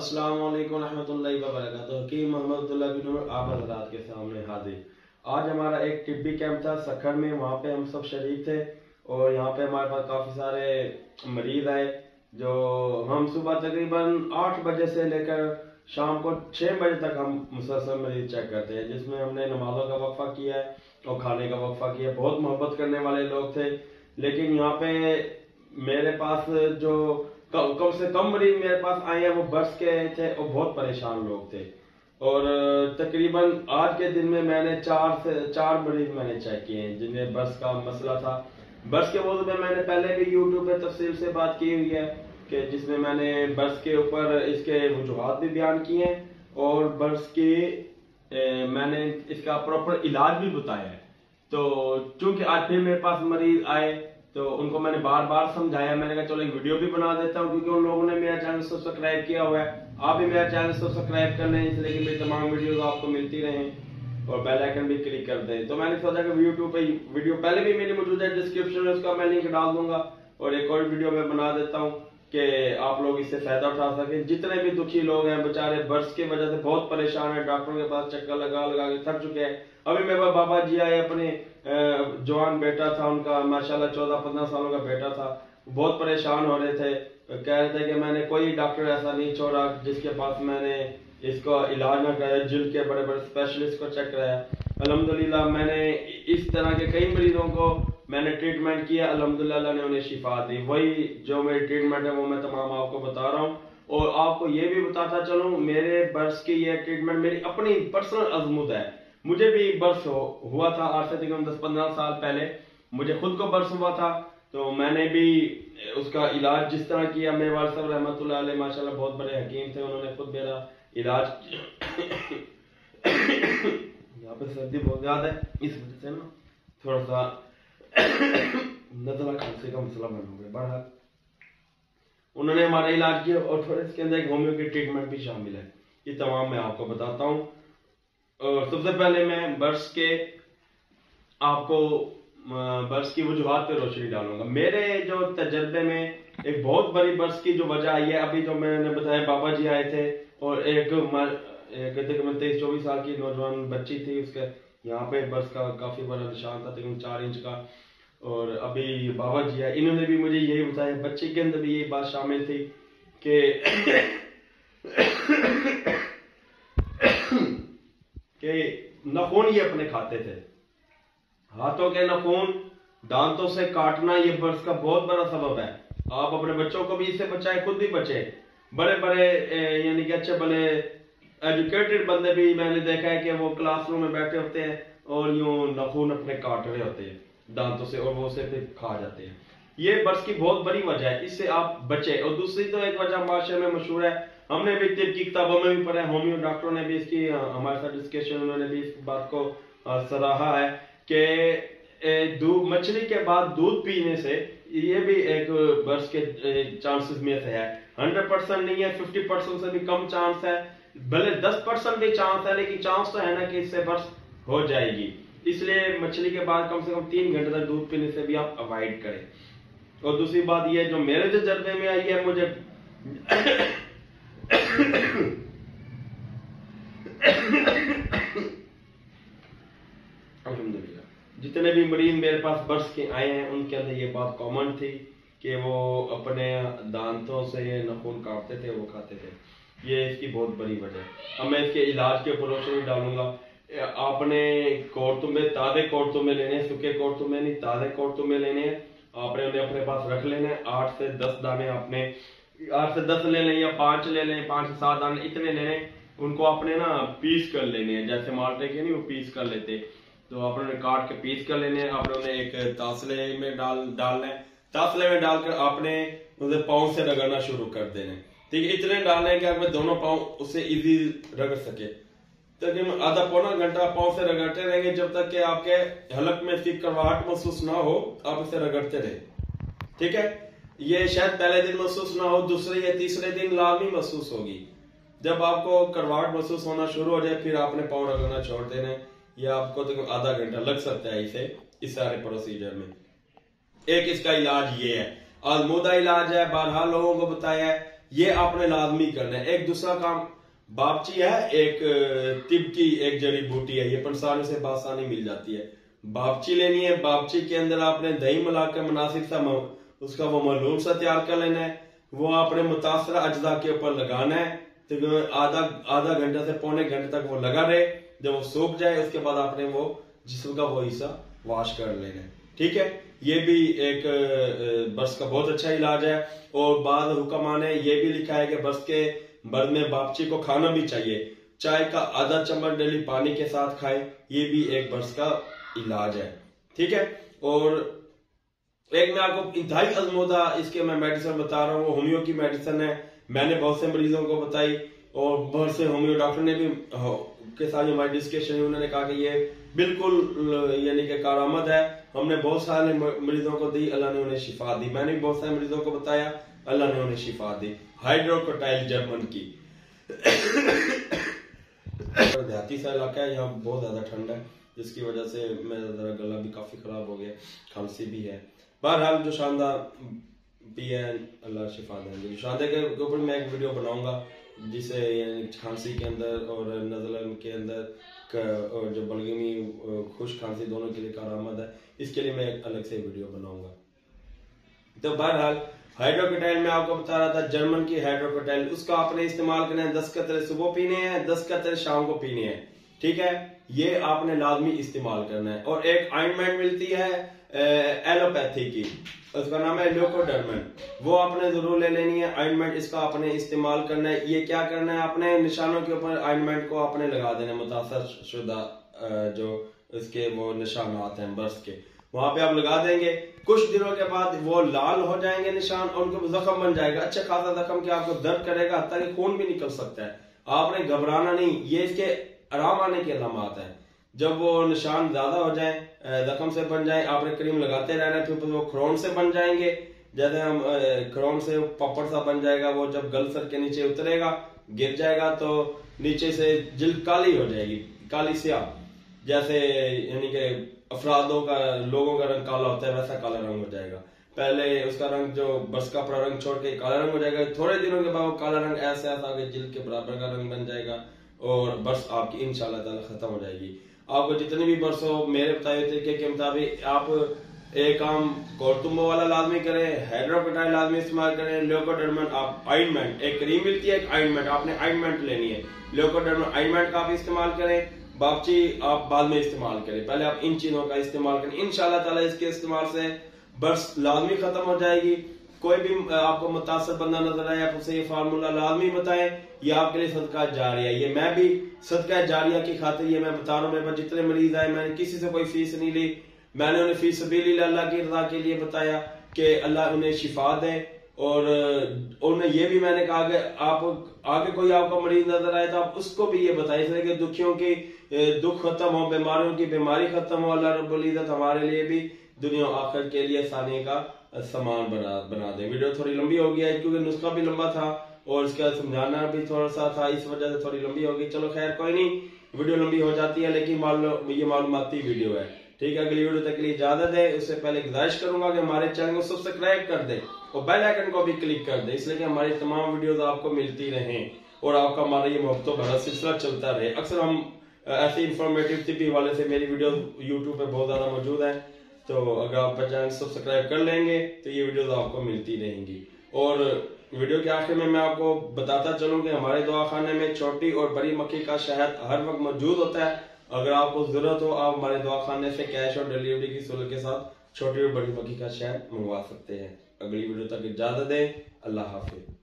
अस्सलाम वालेकुम रहमतुल्लाहि व बरकातुहू। हकीम मोहम्मद अब्दुल्ला बिन उमर आप हज़रात के सामने हाजिर। आज हमारा एक टिब्बी कैंप था सखर में, वहाँ पे हम सब शरीक थे और यहाँ पे हमारे पास काफ़ी सारे मरीज आए। जो हम सुबह तकरीबन 8 बजे से लेकर शाम को 6 बजे तक हम मुसलसल मरीज चेक करते हैं, जिसमें हमने नमाज़ों का वक्फा किया है और खाने का वक्फा किया। बहुत मोहब्बत करने वाले लोग थे, लेकिन यहाँ पे मेरे पास जो कम से कम मरीज मेरे पास आए हैं वो बर्स के थे और बहुत परेशान लोग थे। और तकरीबन आज के दिन में मैंने 4 मरीज मैंने चेक किए हैं जिन्हें बर्स का मसला था। बर्स के मौजूद में मैंने पहले भी यूट्यूब पे तफसील से बात की हुई है कि जिसमें मैंने बर्स के ऊपर इसके वजूहात भी बयान किए हैं और बर्स की मैंने इसका प्रॉपर इलाज भी बताया है। तो चूंकि आज फिर मेरे पास मरीज आए तो उनको मैंने बार बार समझाया। मैंने कहा चलो एक वीडियो भी बना देता हूँ, क्योंकि उन लोगों ने मेरा चैनल सब्सक्राइब किया हुआ है। आप भी मेरा चैनल सब्सक्राइब कर लें इसलिए कि मेरी तमाम वीडियोस आपको मिलती रहें और बेल आइकन भी क्लिक कर दें। तो मैंने सोचा कि यूट्यूब पे वीडियो पहले भी मेरी मौजूद है, डिस्क्रिप्शन में उसका मैं लिंक डाल दूंगा और एक और वीडियो में बना देता हूँ कि आप लोग इससे फायदा उठा सकें। जितने भी दुखी लोग हैं बेचारे बर्स की वजह से बहुत परेशान है, डॉक्टरों के पास चक्कर लगा लगा के थक चुके हैं। अभी मेरे पास बाबा जी आए, अपने जवान बेटा था उनका, माशाल्लाह 14-15 सालों का बेटा था। बहुत परेशान हो रहे थे, कह रहे थे कि मैंने कोई डॉक्टर ऐसा नहीं छोड़ा जिसके पास मैंने इसका इलाज ना कराया। जिल्द के बड़े बड़े स्पेशलिस्ट को चेक कराया। अल्हम्दुलिल्लाह मैंने इस तरह के कई मरीजों को मैंने ट्रीटमेंट किया, अल्हम्दुलिल्लाह अल्लाह ने उन्हें शिफा दी। वही जो मेरी ट्रीटमेंट है वो मैं तमाम आपको बता रहा हूँ और आपको ये भी बताता चलूँ मेरे बर्स की ये ट्रीटमेंट मेरी अपनी पर्सनल अजमुद है। मुझे भी बर्स हुआ था आज से तकरीबन 10-15 साल पहले, मुझे खुद को बर्स हुआ था। तो मैंने भी उसका इलाज जिस तरह किया, मेरे वालिद साहब रहमतुल्लाह अलैह माशाल्लाह बहुत बड़े हकीम थे, उन्होंने खुद मेरा इलाज यहाँ पे सर्दी बहुत ज्यादा है इस वजह से ना थोड़ा सा नज़ला खांसी का मसला बना हुआ है। बहरहाल उन्होंने हमारा इलाज किया और थोड़े इसके अंदर एक होम्यो की ट्रीटमेंट भी शामिल है। ये तमाम मैं आपको बताता हूँ। सबसे पहले मैं बर्स की वजूहात पे रोशनी डालूंगा। मेरे जो तजर्बे में एक बहुत बड़ी बर्स की जो वजह आई है, अभी जो मैंने बताया बाबा जी आए थे और एक तकरीबन 23-24 साल की नौजवान बच्ची थी, उसके यहाँ पे बर्स का काफी बड़ा निशान था तकरीबन 4 इंच का। और अभी बाबा जी आए, इन्होंने भी मुझे यही बताया, बच्ची के अंदर भी यही बात शामिल थी कि नाखून ये अपने खाते थे, हाथों के नाखून दांतों से काटना ये बर्स का बहुत बड़ा सबब है। आप अपने बच्चों को भी इससे बचाएं, खुद भी बचे। बड़े बड़े यानी कि अच्छे बड़े एजुकेटेड बंदे भी मैंने देखा है कि वो क्लासरूम में बैठे होते हैं और यूं नाखून अपने काट रहे होते हैं दांतों से और वो उसे फिर खा जाते हैं। ये बर्स की बहुत बड़ी वजह है, इससे आप बचे। और दूसरी तो एक वजह माशरे में मशहूर है, हमने भी तिब की किताबों में भी पढ़ा है, होम्यो डॉक्टरों ने भी इसकी हमारे साथ डिस्कशन, उन्होंने भी इस बात को सराहा है कि मछली के बाद दूध पीने से ये भी एक बर्स के चांसेस में से है। 100% नहीं है, 50% से भी कम चांस है, भले 10% भी चांस है, लेकिन चांस तो है ना कि इससे बर्स हो जाएगी। इसलिए मछली के बाद कम से कम 3 घंटे तक दूध पीने से भी आप अवॉइड करें। और दूसरी बात ये जो मेरे तजर्बे में आई है, मुझे अल्हम्दुलिल्लाह जितने भी मरीज मेरे पास बर्स के आए हैं उनके अंदर ये बात कॉमन थी कि वो अपने दांतों से ये नाखून काटते थे, वो खाते थे। ये इसकी बहुत बड़ी वजह है। अब मैं इसके इलाज के ऊपर रोशनी डालूंगा। आपने कोड़तुम्बे, ताजे कोड़तुम्बे लेने, सूखे कोड़तुम्बे नहीं, ताजे कोड़तुम्बे लेने हैं। आपने उन्हें अपने पास रख लेने, 8 से 10 दाने आपने 8 से 10 ले लें या 5 ले लें, 5 से 7 दाने इतने लेने। उनको आपने ना पीस कर लेने हैं, जैसे माल्टे के नहीं वो पीस कर लेते, तो आपने काट के पीस कर लेने। आपने उन्हें एक तासले में डालना है, तासले में डालकर आपने उसे पाँव से रगड़ना शुरू कर देना। ठीक है, इतने डालने के आपने दोनों पाँव उससे इजी रगड़ सके। तकरीबन आधा पौना घंटा पाँव से रगड़ते रहेंगे जब तक कि आपके हलक में इसकी करवाहट महसूस ना हो, आप इसे रगड़ते रहे। ठीक है, ये शायद पहले दिन महसूस ना हो, दूसरे या तीसरे दिन लाजमी महसूस होगी। जब आपको करवाहट महसूस होना शुरू हो जाए फिर आपने पाँव रगड़ना छोड़ देना। ये आपको तो आधा घंटा लग सकता है इस सारे प्रोसीजर में। एक इसका इलाज ये है, आजमूदा इलाज है, बारहा लोगों को बताया है ये आपने लाजमी करना है। एक दूसरा काम बापची है, एक तिब की एक जड़ी बूटी है, ये पंसाने से बासानी मिल जाती है। बापची लेनी है, बापची के अंदर आपने दही मिलाकर मुनासिब सा उसका वो मलूम सा तैयार कर लेना है। वो आपने मुतासरा अज्जा के ऊपर लगाना है, तो आधा घंटा से पौने घंटे तक वो लगा रहे। जब वो सूख जाए उसके बाद आपने वो जिस्म का वो हिस्सा वॉश कर लेना है। ठीक है, ये भी एक बर्स का बहुत अच्छा इलाज है। और बाद हुक्म आने ये भी लिखा है कि बर्स के बर्द में बापची को खाना भी चाहिए। चाय का आधा चम्मच डेली पानी के साथ खाए, ये भी एक बर्स का इलाज है। ठीक है, और एक मैं आपको इंतहाई अजमोदा इसके मैं मेडिसिन बता रहा हूँ, वो होम्यो की मेडिसिन है। मैंने बहुत से मरीजों को बताई और बहुत से होम्यो डॉक्टर ने भी के साथ हमारी डिस्कशन है, उन्होंने कहा कि ये बिल्कुल यानी कि कारामद है। हमने बहुत सारे मरीजों को दी, अल्लाह ने उन्हें शिफा दी। मैंने भी बहुत सारे मरीजों को बताया, अल्लाह ने उन्हें शिफा दी। हाइड्रोकोटाइल जर्मन की देहाती सा इलाका है, यहाँ बहुत ज्यादा ठंड है, जिसकी वजह से मेरा गला भी काफी खराब हो गया, खांसी भी है। बहरहाल जो शानदार भी है, अल्लाह शिफा देंगे। शानदार के ऊपर मैं एक वीडियो बनाऊंगा जिसे खांसी के अंदर और नज़ल के अंदर और जो बलगमी खुश खांसी दोनों के लिए कारामद है, इसके लिए मैं एक अलग से वीडियो बनाऊंगा। तो बहरहाल हाइड्रोकोटाइल में आपको बता रहा था, जर्मन की हाइड्रोकोटाइल, उसका आपने इस्तेमाल करना है। 10 कतरे सुबह पीने हैं, 10 कतरे शाम को पीने हैं। ठीक है, ये आपने लाजमी इस्तेमाल करना है। और एक ऑइंटमेंट मिलती है एलोपैथी की, उसका नाम है ल्यूकोडर्मन, वो आपने जरूर ले लेनी है ऑइंटमेंट। इसका आपने इस्तेमाल करना है। ये क्या करना है, आपने निशानों के ऊपर ऑइंटमेंट को आपने लगा देना है, मुतासर शुदा जो इसके वो निशानात हैं बर्स के, वहां पे आप लगा देंगे। कुछ दिनों के बाद वो लाल हो जाएंगे निशान और उनके जख्म बन जाएगा, अच्छा खासा जख्म कि आपको दर्द करेगा, हत्ता कि खून भी निकल सकता है। आपने घबराना नहीं, ये इसके आराम आने की अलामत है। जब वो निशान ज्यादा हो जाए, जख्म से बन जाए, आपने क्रीम लगाते रहना, फिर वो क्रोन से बन जाएंगे। जैसे हम क्रोन से पपड़ सा बन जाएगा, वो जब गल सर के नीचे उतरेगा, गिर जाएगा, तो नीचे से जिल्द काली हो जाएगी, काली स्याह, जैसे यानी कि अफरादों का लोगों का रंग काला होता है, वैसा काला रंग हो जाएगा। पहले उसका रंग जो बर्स का पूरा रंग छोड़ के काला रंग हो जाएगा, थोड़े दिनों के बाद वो काला रंग ऐसा आगे जिल्द के बराबर का रंग बन जाएगा और बर्स आपकी इंशाल्लाह ताला खत्म हो जाएगी। आपको जितने भी बर्स हो, मेरे बताए तरीके के मुताबिक आप एक काम कोर्टुम्बो वाला लाजमी करें, हाइड्रोकोटाइल लाजमी इस्तेमाल करें, ल्यूकोडर्मन आप ऑइंटमेंट, एक क्रीम मिलती है, एक ऑइंटमेंट, आपने ऑइंटमेंट लेनी है। ल्यूकोडर्मन ऑइंटमेंट का आप इस्तेमाल करें, बापची आप बाद में इस्तेमाल करें, पहले आप इन चीजों का इस्तेमाल करें। इंशाल्लाह ताला इसके इस्तेमाल से बर्स लाजमी खत्म हो जाएगी। कोई भी आपको मुतासर बंदा नजर आए, आप उसे ये फार्मूला लाजमी बताएं, ये आपके लिए सदका जारिया। ये मैं भी सदका जारिया की खातिर ये मैं बता रहा हूँ। मेरे पास जितने मरीज आए, मैंने किसी से कोई फीस नहीं ली, मैंने उन्हें फीस सबीलिल्लाह अल्लाह की रजा के लिए बताया कि अल्लाह उन्हें शिफा दे। और उन्हें ये भी मैंने कहा कि आप आगे कोई आपका मरीज नजर आए तो आप उसको भी ये बताएं, इसलिए कि दुखियों की दुख खत्म हो, बीमारियों की बीमारी खत्म हो। अल्लाह रब्बुल इज्जत हमारे लिए भी दुनिया आखिर के लिए आसानी का सामान बना दे। वीडियो थोड़ी लंबी हो गई है क्योंकि नुस्खा भी लंबा था और इसका समझाना भी थोड़ा सा था, इस वजह से थोड़ी लंबी हो गई। चलो खैर कोई नहीं, वीडियो लंबी हो जाती है लेकिन ये मालूमाती वीडियो है। ठीक है, अगली वीडियो तक के लिए इजाजत है। उससे पहले गुजारिश करूंगा कि हमारे चैनल को सब्सक्राइब कर दे और बेल आइकन को भी क्लिक कर दे, इसलिए कि हमारी तमाम वीडियोस आपको मिलती रहें और आपका हमारा ये मोहब्बत भरा सिलसिला चलता रहे। अक्सर हम ऐसे इंफॉर्मेटिव टिप वाले से मेरी वीडियो यूट्यूब पे बहुत ज्यादा मौजूद है, तो अगर आप चैनल सब्सक्राइब कर लेंगे तो ये वीडियोस आपको मिलती रहेंगी। और वीडियो के आखिर में मैं आपको बताता चलूं कि हमारे दवाखाने में छोटी और बड़ी मक्खी का शहद हर वक्त मौजूद होता है। अगर आपको जरूरत हो, आप हमारे दवाखाने से कैश और डिलीवरी की सहूलत के साथ छोटी और बड़ी मक्खी का शहद मंगवा सकते हैं। अगली वीडियो तक इजाजत दें, अल्लाह हाफिज।